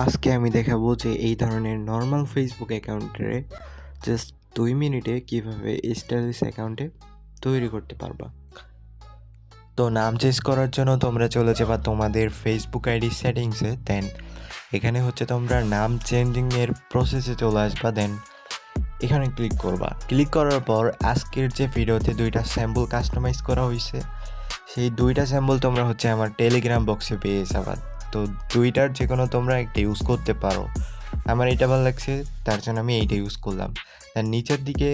আজকে আমি দেখাবো যে এই ধরনের নর্মাল ফেসবুক অ্যাকাউন্টে জাস্ট 2 মিনিটে কিভাবে স্টাইলিশ অ্যাকাউন্টে তৈরি করতে পারবা। তো নাম চেঞ্জ করার জন্য তোমরা চলে যাবা তোমাদের ফেসবুক আইডি সেটিংসে, দেন এখানে হচ্ছে তোমরা নাম চেঞ্জিংয়ের প্রসেসে চলে আসবা, দেন এখানে ক্লিক করবা। ক্লিক করার পর আজকের যে ভিডিওতে 2টা স্যাম্পল কাস্টমাইজ করা হয়েছে সেই 2টা স্যাম্পল তোমরা হচ্ছে আমার টেলিগ্রাম বক্সে পেয়ে যাবা। তো 2টার যে কোনো তোমরা একটা ইউজ করতে পারো। আমার এটা ভালো লাগছে তার জন্য আমি এইটা ইউজ করলাম। তার নিচের দিকে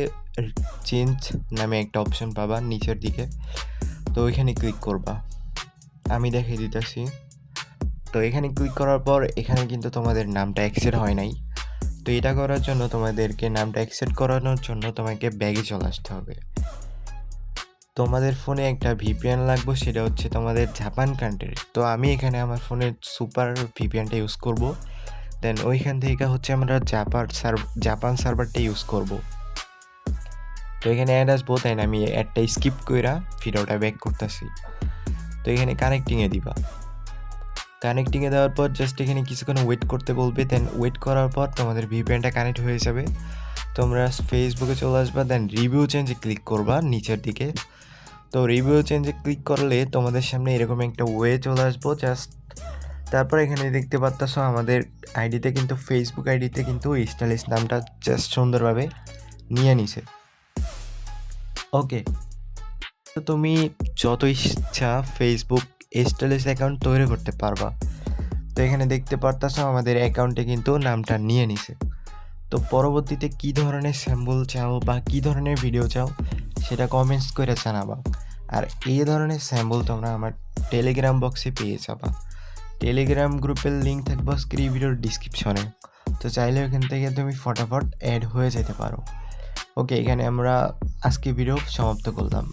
চেঞ্জ নামে একটা অপশন পাবা নিচের দিকে, তো ওইখানে ক্লিক করবা। আমি দেখিয়ে দিতেছি। তো এখানে ক্লিক করার পর এখানে কিন্তু তোমাদের নামটা অ্যাকসেপ্ট হয় নাই। তো এটা করার জন্য তোমাদেরকে নামটা অ্যাকসেপ্ট করানোর জন্য তোমাকে ব্যাগে চলে আসতে হবে। তোমাদের ফোনে একটা ভিপিএন লাগবে, সেটা হচ্ছে তোমাদের জাপান কান্ট্রির। তো আমি এখানে আমার ফোনের সুপার ভিপিএনটা ইউজ করব। দেন ওইখান থেকে হচ্ছে আমরা জাপান সার্ভারটা ইউজ করব। তো এখানে অ্যাড আসবো, তাই আমি অ্যাডটা স্কিপ কইরা ভিডিওটা ব্যাক করতেছি। তো এখানে কানেক্টিংয়ে দিবা। কানেক্টিংয়ে দেওয়ার পর জাস্ট এখানে কিছুক্ষণ ওয়েট করতে বলবে। দেন ওয়েট করার পর তোমাদের ভিপিএনটা কানেক্ট হয়ে যাবে। তোমরা ফেসবুকে চলে আসবা, দেন রিভিউ চেঞ্জে ক্লিক করবা নিচের দিকে। তো রিভিউ চেঞ্জে ক্লিক করলে তোমাদের সামনে এরকম একটা ওয়ে চলে আসবো জাস্ট। তারপর এখানে দেখতে পাচ্ছ আমাদের আইডিতে কিন্তু ফেসবুক আইডিতে কিন্তু স্টাইলিশ নামটা জাস্ট সুন্দরভাবে নিয়ে নিছে। ওকে, তো তুমি যত ইচ্ছা ফেসবুক স্টাইলিশ অ্যাকাউন্ট তৈরি করতে পারবা। তো এখানে দেখতে পারতেছ আমাদের অ্যাকাউন্টে কিন্তু নামটা নিয়ে নিছে। তো পরবর্তীতে কী ধরনের স্যাম্পল চাও বা কী ধরনের ভিডিও চাও সেটা কমেন্টস করে জানাবা। আর এই ধরনের স্যাম্পল তোমরা আমার টেলিগ্রাম বক্সে পেয়ে যাবা। টেলিগ্রাম গ্রুপের লিঙ্ক থাকবে স্ক্রিন ভিডিওর ডিসক্রিপশনে। তো চাইলে ওখান থেকে তুমি ফটাফট অ্যাড হয়ে যেতে পারো। ওকে, এখানে আমরা আজকে ভিডিও সমাপ্ত করলাম।